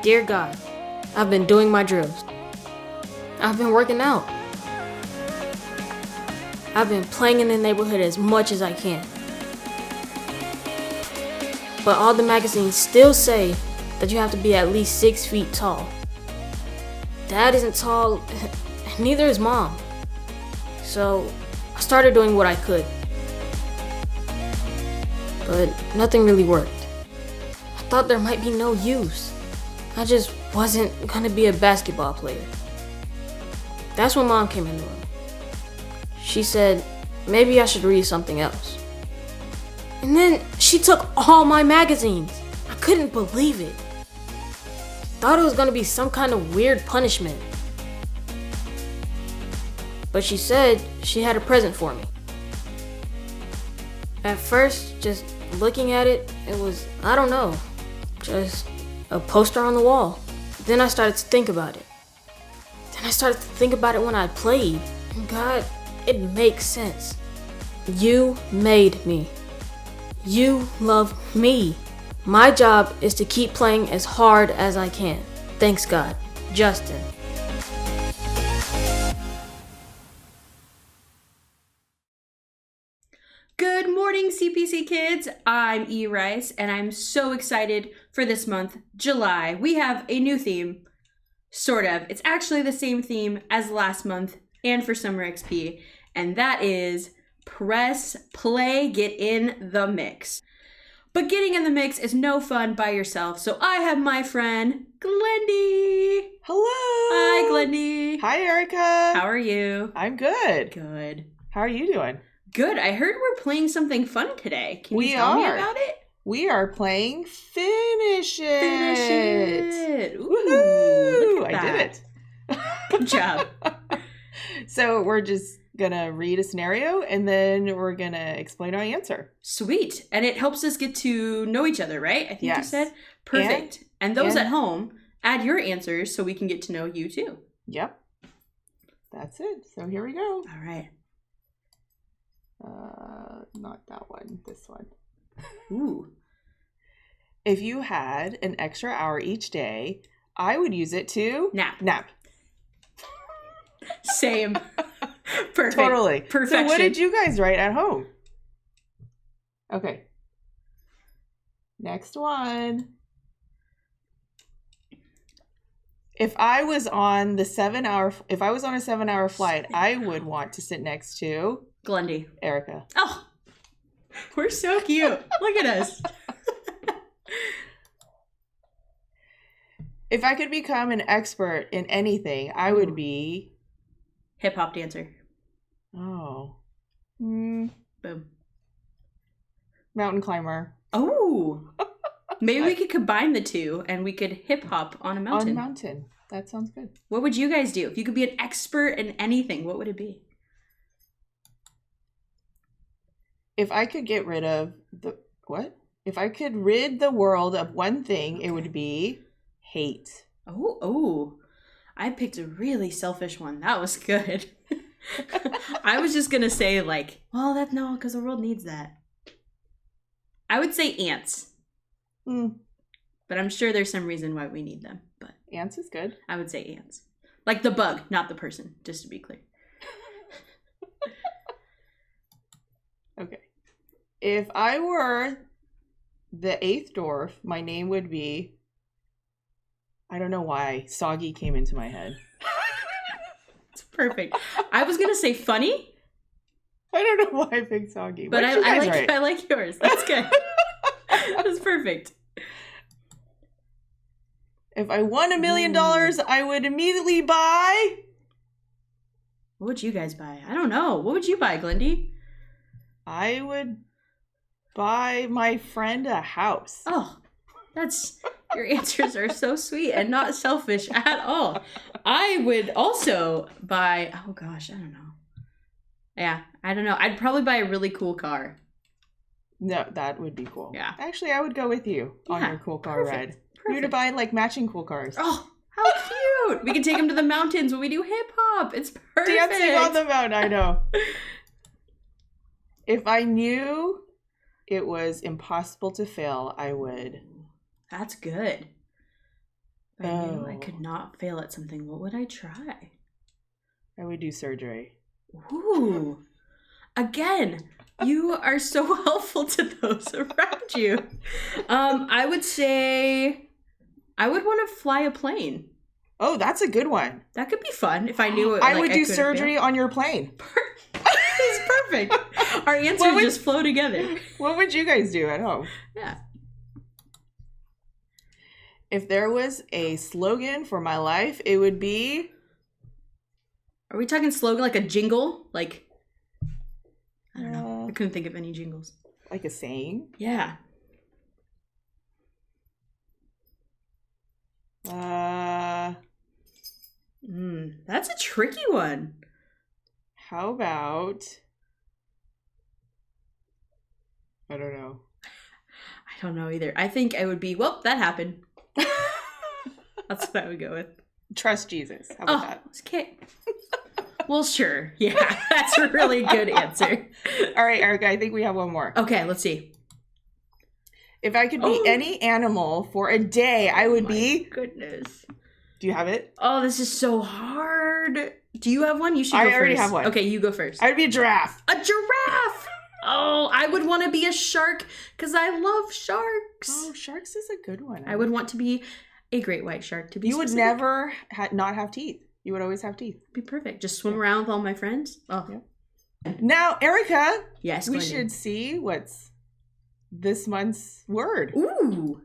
Dear God, I've been doing my drills. I've been working out. I've been playing in the neighborhood as much as I can. But all the magazines still say that you have to be at least 6 feet tall. Dad isn't tall, neither is Mom. So I started doing what I could. But nothing really worked. I thought there might be no use. I just wasn't gonna be a basketball player. That's when Mom came in the room. She said, maybe I should read something else. And then she took all my magazines. I couldn't believe it. Thought it was gonna be some kind of weird punishment. But she said she had a present for me. At first, just looking at it, it was, I don't know, just a poster on the wall. Then I started to think about it. Then I started to think about it when I played. And God, it makes sense. You made me. You love me. My job is to keep playing as hard as I can. Thanks, God. Justin. Good morning, CPC kids. I'm E. Rice, and I'm so excited for this month, July. We have a new theme, sort of. It's actually the same theme as last month and for Summer XP, and that is press play, get in the mix. But getting in the mix is no fun by yourself, so I have my friend, Glendy. Hello. Hi, Glendy. Hi, Erica. How are you? I'm good. Good. How are you doing? Good. I heard we're playing something fun today. Can you We tell me are. about it? We are playing Finish It. Finish it. Ooh, Woohoo! look at I did that. it. Good job. So we're just going to read a scenario and then we're going to explain our answer. Sweet. And it helps us get to know each other, right? I think you Yes. said. Perfect. And those and- at home, add your answers so we can get to know you too. Yep. That's it. So here we go. All right. Not that one. This one. Ooh. If you had an extra hour each day, I would use it to Nap. Same. Perfect. Totally. Perfection. So what did you guys write at home? Okay. Next one. If I was on a 7-hour flight, I would want to sit next to Glendy. Erica. Oh, we're so cute. Look at us. If I could become an expert in anything, I would be Hip hop dancer. mountain Boom. climber. Oh. Maybe we could combine the two and we could hip hop on a mountain. On mountain. That sounds good. What would you guys do? If you could be an expert in anything, what would it be? If I could get rid of If I could rid the world of one thing, it would be hate. Oh. I picked a really selfish one. That was good. I was just going to say because the world needs that. I would say ants. But I'm sure there's some reason why we need them. But Ants is good. I would say ants. Like the bug, not the person, just to be clear. Okay. If I were the 8th dwarf, my name would be... I don't know why Soggy came into my head. It's perfect. I was going to say funny. I don't know why I picked Soggy. But What did you guys write? I like yours. That's good. That's perfect. If I won $1 million, I would immediately buy... What would you guys buy? I don't know. What would you buy, Glendy? I would buy my friend a house. Oh, your answers are so sweet and not selfish at all. I would also buy, oh gosh, I don't know. Yeah, I don't know. I'd probably buy a really cool car. No, that would be cool. Yeah. Actually, I would go with you on Yeah, your cool car perfect, ride. perfect. We would buy matching cool cars. Oh, how cute. We can take them to the mountains when we do hip hop. It's perfect. Dancing on the mountain, I know. If I knew it was impossible to fail, I would. That's good. If I knew I could not fail at something, what would I try? I would do surgery. Ooh. Again, you are so helpful to those around you. I would say I would want to fly a plane. Oh, that's a good one. That could be fun if I knew it. I would do surgery on your plane. It's perfect. Our answers just flow together. What would you guys do at home? Yeah. If there was a slogan for my life, it would be... Are we talking slogan like a jingle? Like, I don't know. I couldn't think of any jingles. Like a saying? Yeah. That's a tricky one. How about... I don't know. I don't know either. I think I would be, well, that happened. That's what I would go with. Trust Jesus. How about that? Okay. Well, sure. Yeah, that's a really good answer. All right, Erica, I think we have one more. Okay, let's see. If I could be any animal for a day, I would be... Goodness. Do you have it? Oh, this is so hard. Do you have one? You should go first. I already have one. Okay, you go first. I'd be a giraffe. A giraffe! Oh, I would want to be a shark because I love sharks. Oh, sharks is a good one. I would want to be a great white shark to be You specific. would never not have teeth. You would always have teeth. Be perfect. Just swim around with all my friends. Oh. Yeah. Now, Erica. Yes, we should see what's this month's word. Ooh.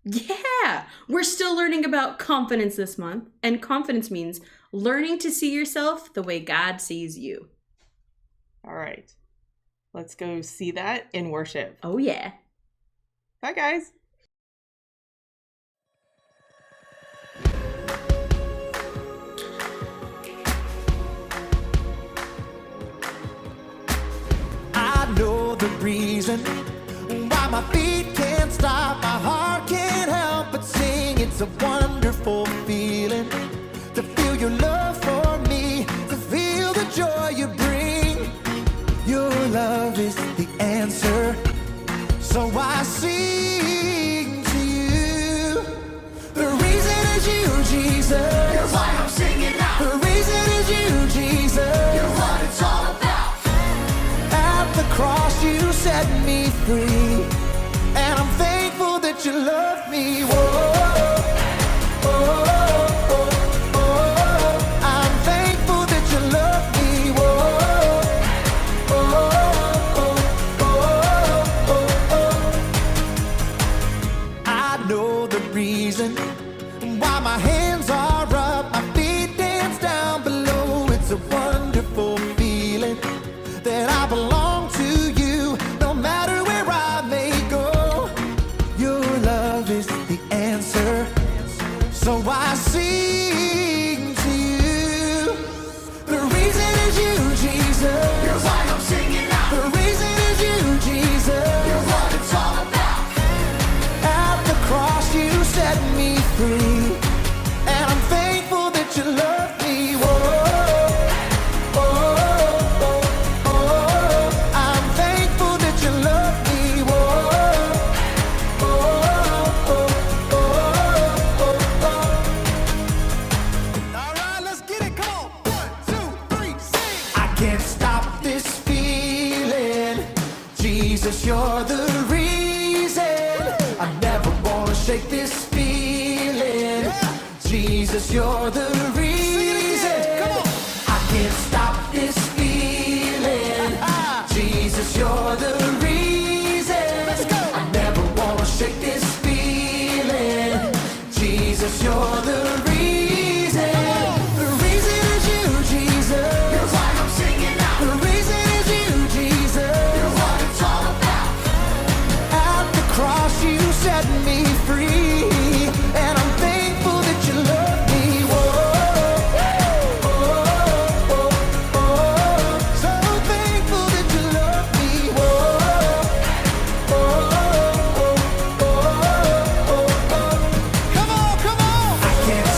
Yeah. We're still learning about confidence this month. And confidence means learning to see yourself the way God sees you. All right. Let's go see that in worship. Oh, yeah. Bye, guys. I know the reason why my feet can't stop, my heart can't help but sing. It's a wonderful feeling to feel your love for me, to feel the joy you bring. Your love is the answer, so I sing to you. The reason is you, Jesus. You're why I'm singing now. The reason is you, Jesus. You're what it's all about. At the cross you set me free, and I'm thankful that you love me. Whoa. Reason why my hands are up, my feet dance down below. It's a wonderful feeling that I belong to you, no matter where I may go. Your love is the answer, so I sing to you. The reason is you, Jesus. You're why I'm singing out. The reason is you, Jesus. You're what it's all about. At the cross you set me free, and I'm thankful that you love me. I'm thankful that you love me. All right, let's get it. Come on. 1, 2, 3, sing. I can't stop this feeling. Jesus, you're the reason. I never wanna shake this feeling. Jesus, you're the reason. I can't stop this feeling. Jesus, you're the reason. I never wanna shake this feeling. Jesus, you're the reason. The reason is you, Jesus. You're why I'm singing out. The reason is you, Jesus. You're what it's all about. At the cross you set me free, and I'm thankful that you love me. So thankful that you love me. Come on, come on. I can't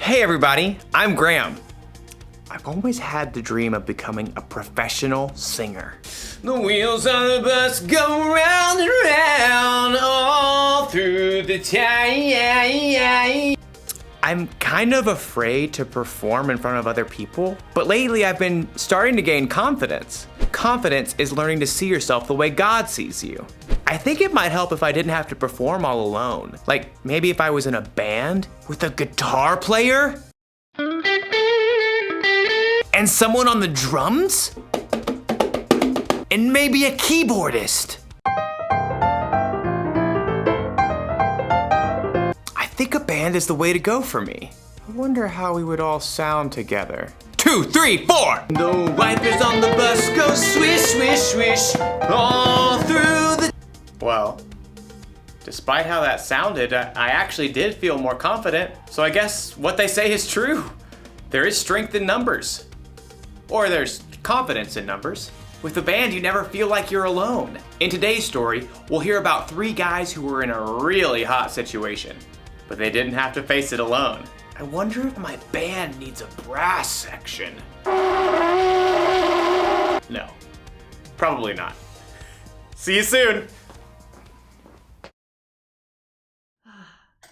Hey everybody, I'm Graham. I've always had the dream of becoming a professional singer. The wheels on the bus go round and round all through the town. I'm kind of afraid to perform in front of other people, but lately I've been starting to gain confidence. Confidence is learning to see yourself the way God sees you. I think it might help if I didn't have to perform all alone. Like maybe if I was in a band with a guitar player and someone on the drums and maybe a keyboardist. I think a band is the way to go for me. I wonder how we would all sound together. 2, 3, 4! The wipers on the bus go swish, swish, swish all through the... Well, despite how that sounded, I actually did feel more confident. So I guess what they say is true. There is strength in numbers. Or there's confidence in numbers. With a band, you never feel like you're alone. In today's story, we'll hear about 3 guys who were in a really hot situation, but they didn't have to face it alone. I wonder if my band needs a brass section. No, probably not. See you soon.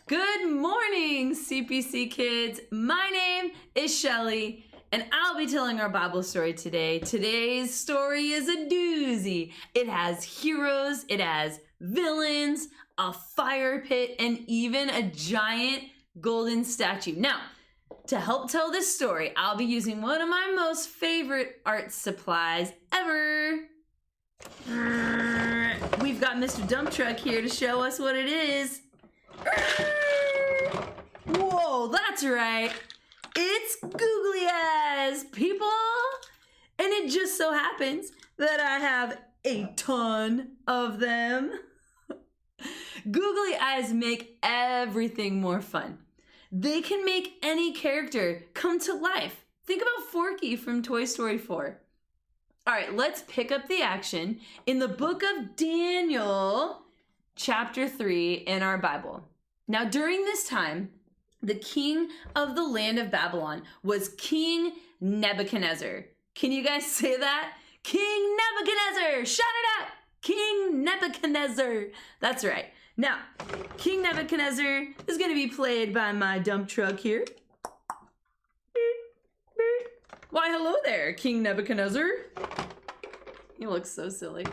Good morning, CPC kids. My name is Shelly, and I'll be telling our Bible story today. Today's story is a doozy. It has heroes, it has villains, a fire pit, and even a giant golden statue. Now, to help tell this story, I'll be using one of my most favorite art supplies ever. We've got Mr. Dump Truck here to show us what it is. Whoa, that's right. It's googly eyes, people. And it just so happens that I have a ton of them. Googly eyes make everything more fun. They can make any character come to life. Think about Forky from Toy Story 4. All right, let's pick up the action in the book of Daniel, chapter 3 in our Bible. Now, during this time, the king of the land of Babylon was King Nebuchadnezzar. Can you guys say that? King Nebuchadnezzar! Shout it out! King Nebuchadnezzar! That's right. Now, King Nebuchadnezzar is going to be played by my dump truck here. Why, hello there, King Nebuchadnezzar. He looks so silly.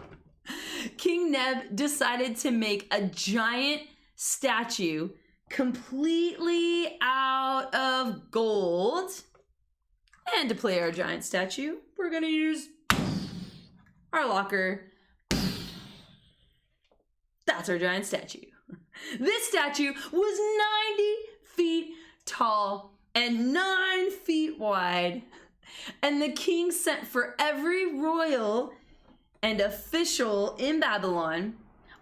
King Neb decided to make a giant statue completely out of gold. And to play our giant statue, we're going to use our locker. That's our giant statue. This statue was 90 feet tall and 9 feet wide. And the king sent for every royal and official in Babylon,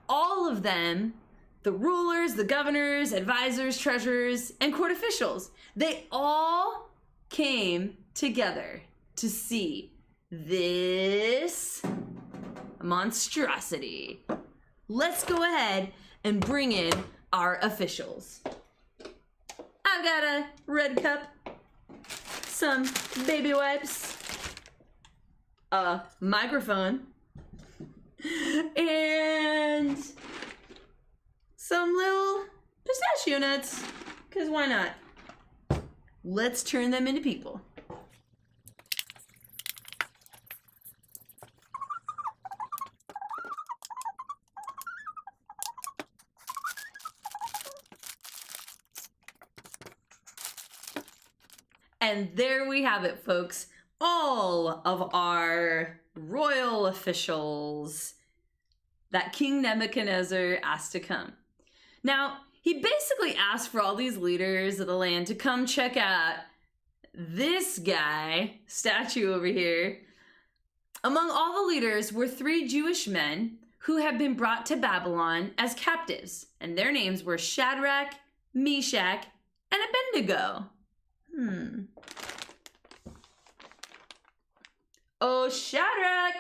all of them, the rulers, the governors, advisors, treasurers, and court officials. They all came together to see this monstrosity. Let's go ahead and bring in our officials. I've got a red cup, some baby wipes, a microphone, and some little pistachio nuts, because why not? Let's turn them into people. And there we have it, folks. All of our royal officials that King Nebuchadnezzar asked to come. Now, he basically asked for all these leaders of the land to come check out this guy, statue over here. Among all the leaders were 3 Jewish men who had been brought to Babylon as captives, and their names were Shadrach, Meshach, and Abednego. Oh, Shadrach!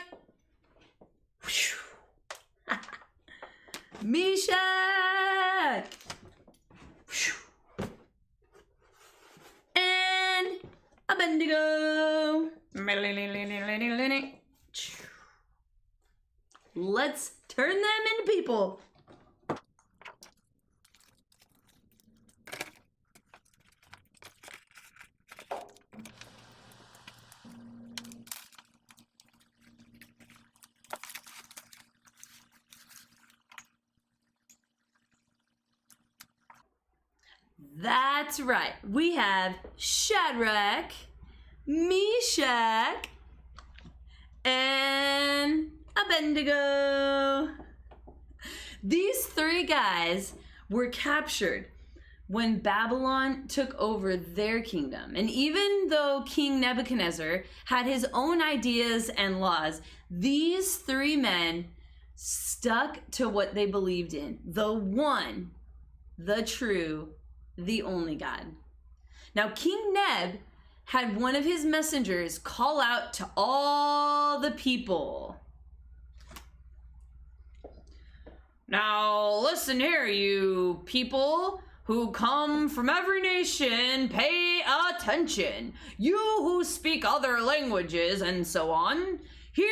Meshach! Abednego. Let's turn them into people. That's right. We have Shadrach, Meshach, and Abednego. These three guys were captured when Babylon took over their kingdom. And even though King Nebuchadnezzar had his own ideas and laws, these three men stuck to what they believed in. The one, the true, the only God. Now, King Neb had one of his messengers call out to all the people. Now, listen here, you people who come from every nation, pay attention. You who speak other languages and so on. Here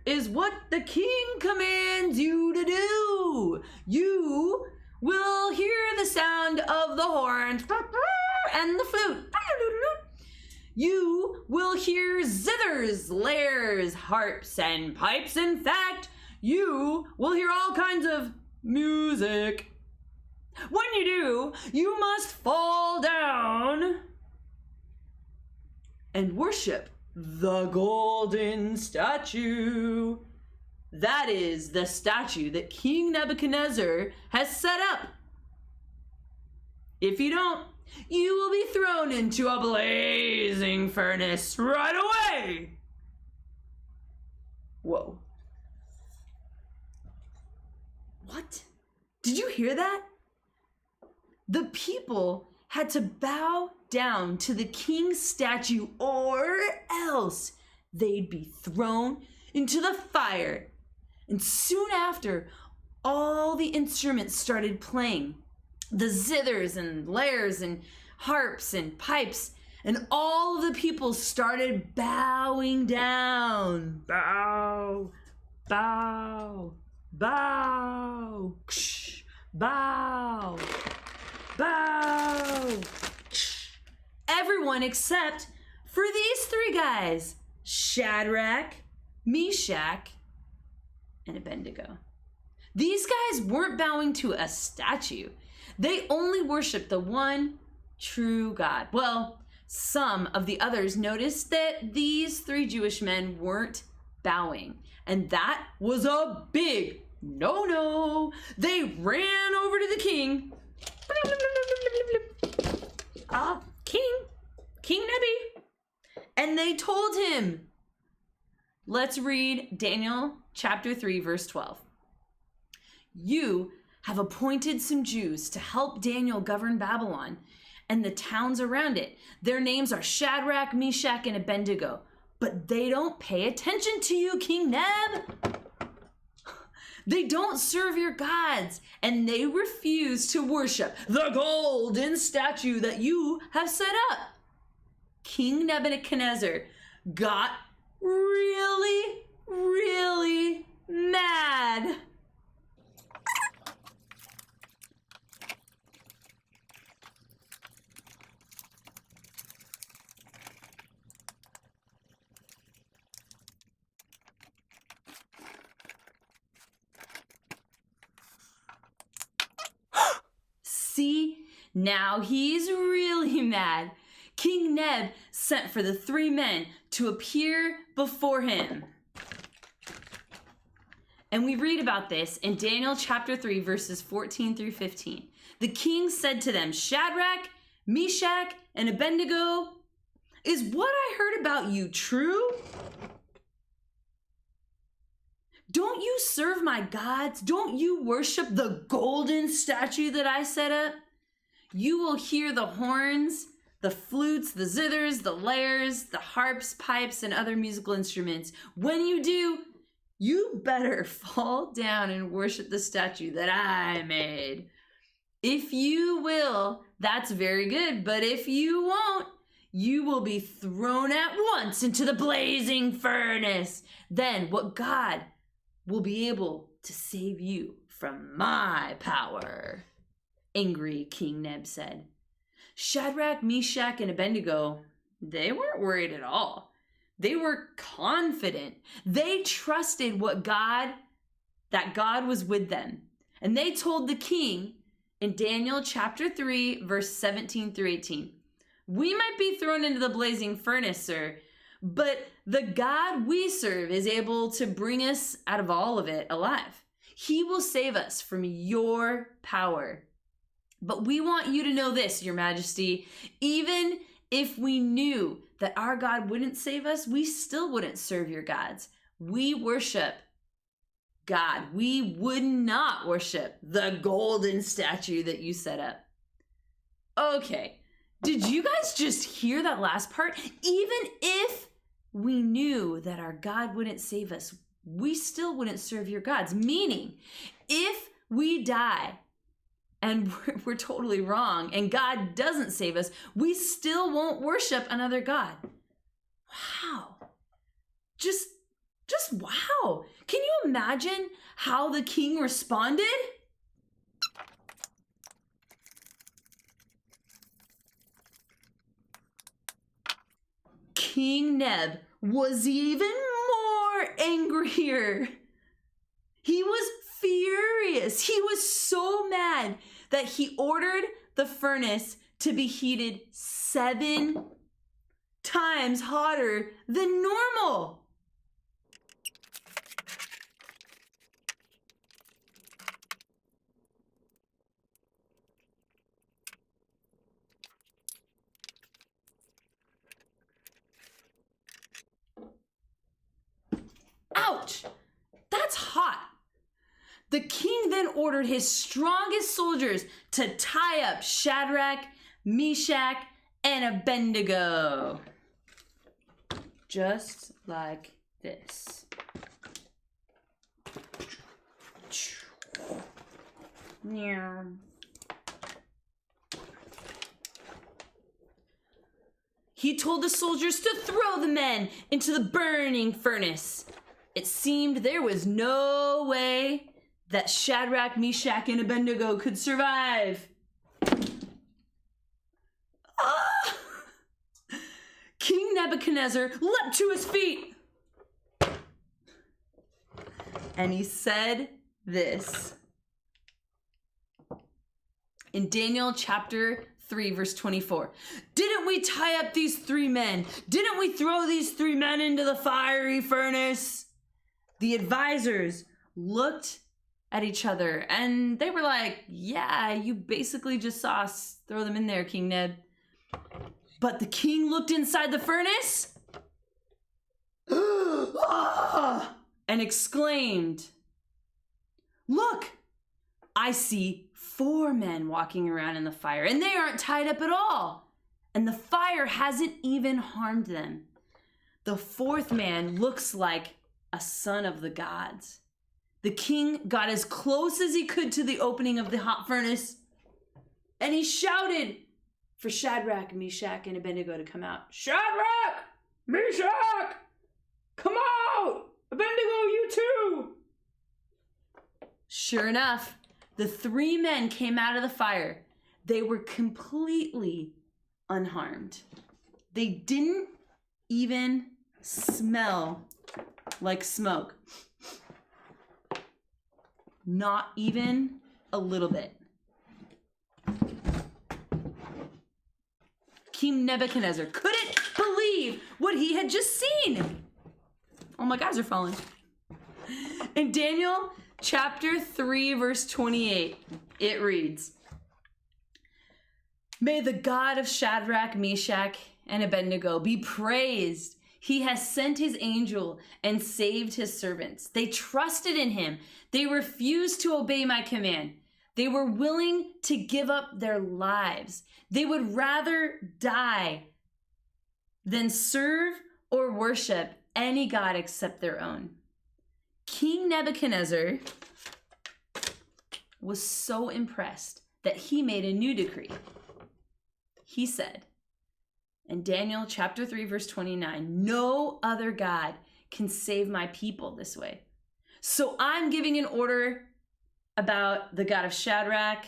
is what the king commands you to do. You will hear the sound of the horns and the flute. You will hear zithers, lyres, harps, and pipes. In fact, you will hear all kinds of music. When you do, you must fall down and worship the golden statue. That is the statue that King Nebuchadnezzar has set up. If you don't, you will be thrown into a blazing furnace right away. Whoa. What? Did you hear that? The people had to bow down to the king's statue or else they'd be thrown into the fire. And soon after, all the instruments started playing. The zithers and lyres and harps and pipes, and all of the people started bowing down. Bow, bow, bow, ksh, bow, bow. Ksh. Everyone except for these three guys, Shadrach, Meshach, and Abednego. These guys weren't bowing to a statue. They only worshiped the one true God. Well, some of the others noticed that these three Jewish men weren't bowing, and that was a big no-no. They ran over to the king. King Nebi. And they told him, let's read Daniel chapter 3, verse 12. You have appointed some Jews to help Daniel govern Babylon and the towns around it. Their names are Shadrach, Meshach, and Abednego. But they don't pay attention to you, King Neb. They don't serve your gods, and they refuse to worship the golden statue that you have set up. King Nebuchadnezzar got really, really mad. See, now he's really mad. King Neb sent for the three men to appear before him. And we read about this in Daniel chapter 3, verses 14 through 15. The king said to them, Shadrach, Meshach, and Abednego, is what I heard about you true? Don't you serve my gods? Don't you worship the golden statue that I set up? You will hear the horns, the flutes, the zithers, the lyres, the harps, pipes, and other musical instruments. When you do, you better fall down and worship the statue that I made. If you will, that's very good. But if you won't, you will be thrown at once into the blazing furnace. Then what God will be able to save you from my power? Angry King Neb said. Shadrach, Meshach, and Abednego, they weren't worried at all. They were confident. They trusted that God was with them. And they told the king in Daniel chapter 3, verse 17 through 18, we might be thrown into the blazing furnace, sir, but the God we serve is able to bring us out of all of it alive. He will save us from your power. But we want you to know this, your majesty, even if we knew that our God wouldn't save us, we still wouldn't serve your gods. We worship God. We would not worship the golden statue that you set up. Okay, did you guys just hear that last part? Even if we knew that our God wouldn't save us, we still wouldn't serve your gods. Meaning, if we die and we're totally wrong and God doesn't save us, we still won't worship another God. Wow. Just wow. Can you imagine how the king responded? King Neb was even more angrier. He was furious. He was so mad that he ordered the furnace to be heated 7 times hotter than normal. Ouch! That's hot. The king then ordered his strongest soldiers to tie up Shadrach, Meshach, and Abednego. Just like this. He told the soldiers to throw the men into the burning furnace. It seemed there was no way that Shadrach, Meshach, and Abednego could survive. Ah! King Nebuchadnezzar leapt to his feet. And he said this. In Daniel chapter 3, verse 24. Didn't we tie up these 3 men? Didn't we throw these 3 men into the fiery furnace? The advisors looked at each other and they were like, yeah, you basically just saw us throw them in there, King Neb. But the king looked inside the furnace and exclaimed, look, I see 4 men walking around in the fire and they aren't tied up at all. And the fire hasn't even harmed them. The 4th man looks like a son of the gods. The king got as close as he could to the opening of the hot furnace and he shouted for Shadrach, Meshach, and Abednego to come out. Shadrach! Meshach! Come out! Abednego, you too! Sure enough, the 3 men came out of the fire. They were completely unharmed. They didn't even smell like smoke. Not even a little bit. King Nebuchadnezzar couldn't believe what he had just seen. Oh, my guys are falling. In Daniel chapter 3, verse 28, it reads, May the God of Shadrach, Meshach, and Abednego be praised. He has sent his angel and saved his servants. They trusted in him. They refused to obey my command. They were willing to give up their lives. They would rather die than serve or worship any god except their own. King Nebuchadnezzar was so impressed that he made a new decree. He said, And Daniel chapter 3, verse 29, no other God can save my people this way. So I'm giving an order about the God of Shadrach,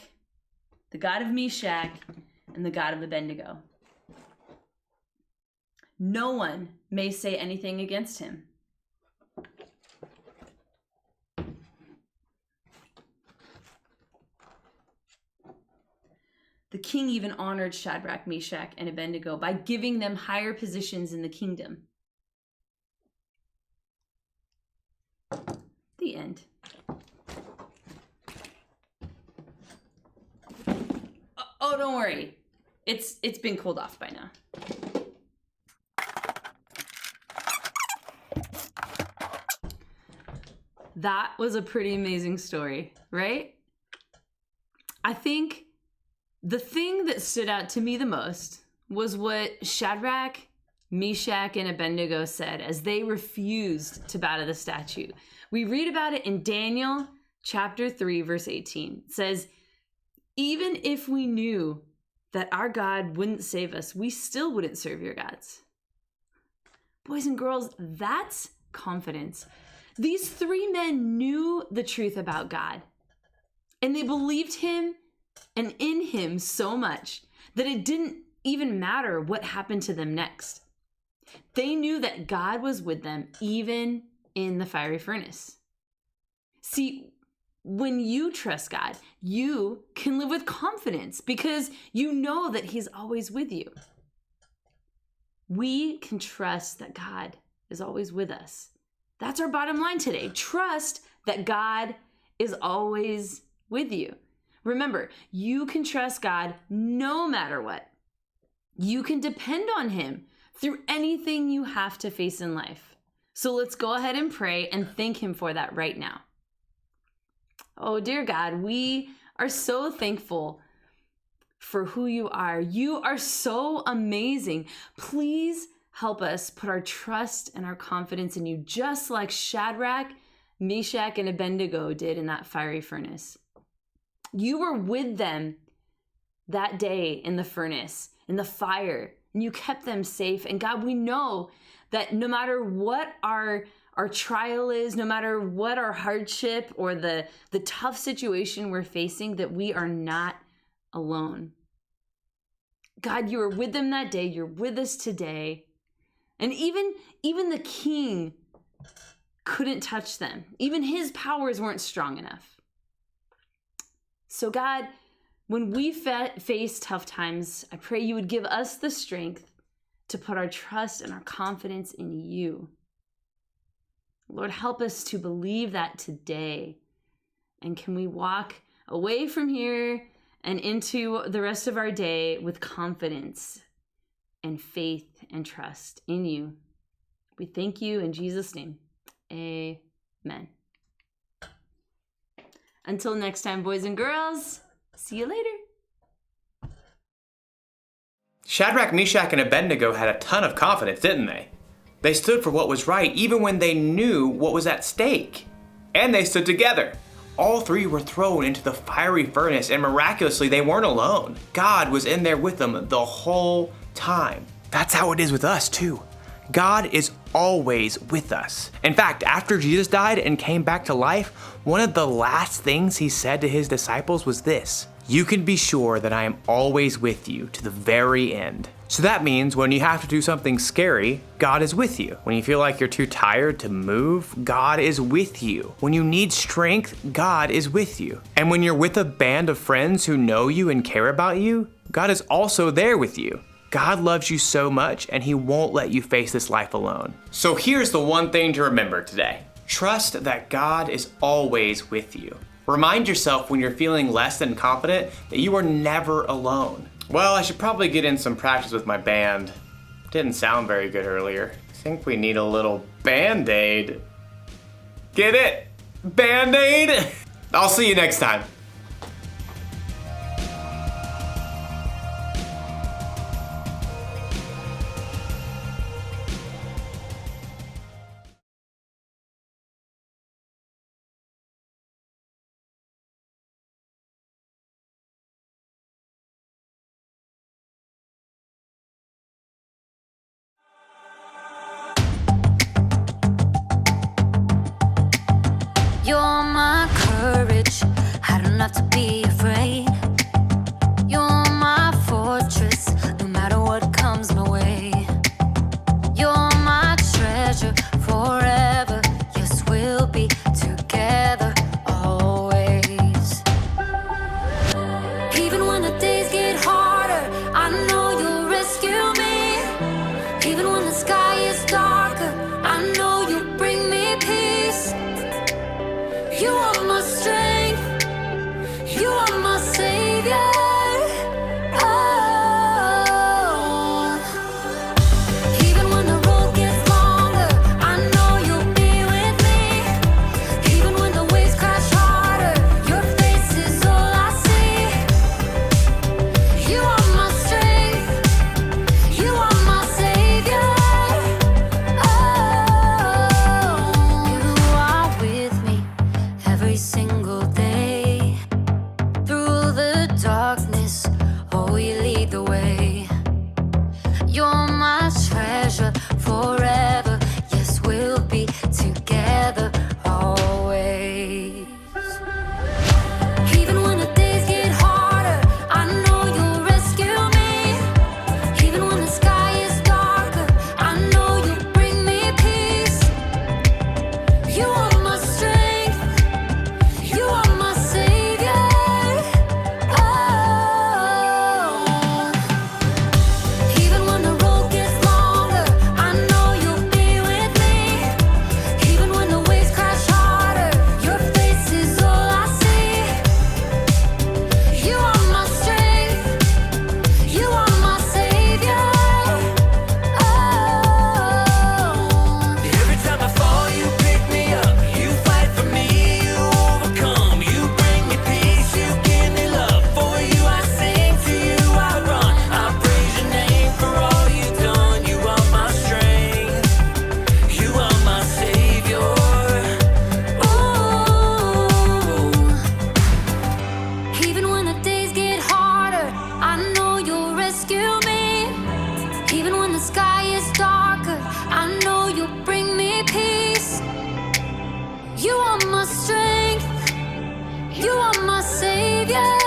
the God of Meshach, and the God of Abednego. No one may say anything against him. The king even honored Shadrach, Meshach, and Abednego by giving them higher positions in the kingdom. The end. Oh, don't worry. It's been cooled off by now. That was a pretty amazing story, right? I think the thing that stood out to me the most was what Shadrach, Meshach, and Abednego said as they refused to bow to the statue. We read about it in Daniel chapter 3, verse 18. It says, even if we knew that our God wouldn't save us, we still wouldn't serve your gods. Boys and girls, that's confidence. These three men knew the truth about God, and they believed him and in him so much that it didn't even matter what happened to them next. They knew that God was with them even in the fiery furnace. See, when you trust God, you can live with confidence because you know that he's always with you. We can trust that God is always with us. That's our bottom line today. Trust that God is always with you. Remember, you can trust God no matter what. You can depend on him through anything you have to face in life. So let's go ahead and pray and thank him for that right now. Oh, dear God, we are so thankful for who you are. You are so amazing. Please help us put our trust and our confidence in you, just like Shadrach, Meshach, and Abednego did in that fiery furnace. You were with them that day in the furnace, in the fire, and you kept them safe. And God, we know that no matter what our trial is, no matter what our hardship or the tough situation we're facing, that we are not alone. God, you were with them that day. You're with us today. And even the king couldn't touch them. Even his powers weren't strong enough. So God, when we face tough times, I pray you would give us the strength to put our trust and our confidence in you. Lord, help us to believe that today. And can we walk away from here and into the rest of our day with confidence and faith and trust in you? We thank you in Jesus' name. Amen. Until next time, boys and girls, see you later. Shadrach, Meshach, and Abednego had a ton of confidence, didn't they? They stood for what was right even when they knew what was at stake. And they stood together. All three were thrown into the fiery furnace, and miraculously they weren't alone. God was in there with them the whole time. That's how it is with us too. God is always with us. In fact, after Jesus died and came back to life, one of the last things he said to his disciples was this: you can be sure that I am always with you to the very end. So that means when you have to do something scary, God is with you. When you feel like you're too tired to move, God is with you. When you need strength, God is with you. And when you're with a band of friends who know you and care about you, God is also there with you. God loves you so much, and he won't let you face this life alone. So here's the one thing to remember today. Trust that God is always with you. Remind yourself when you're feeling less than confident that you are never alone. Well, I should probably get in some practice with my band. Didn't sound very good earlier. I think we need a little Band-Aid. Get it? Band-Aid? I'll see you next time. rescue me. Even when the sky is darker, I know you'll bring me peace. You are my strength, you are my savior.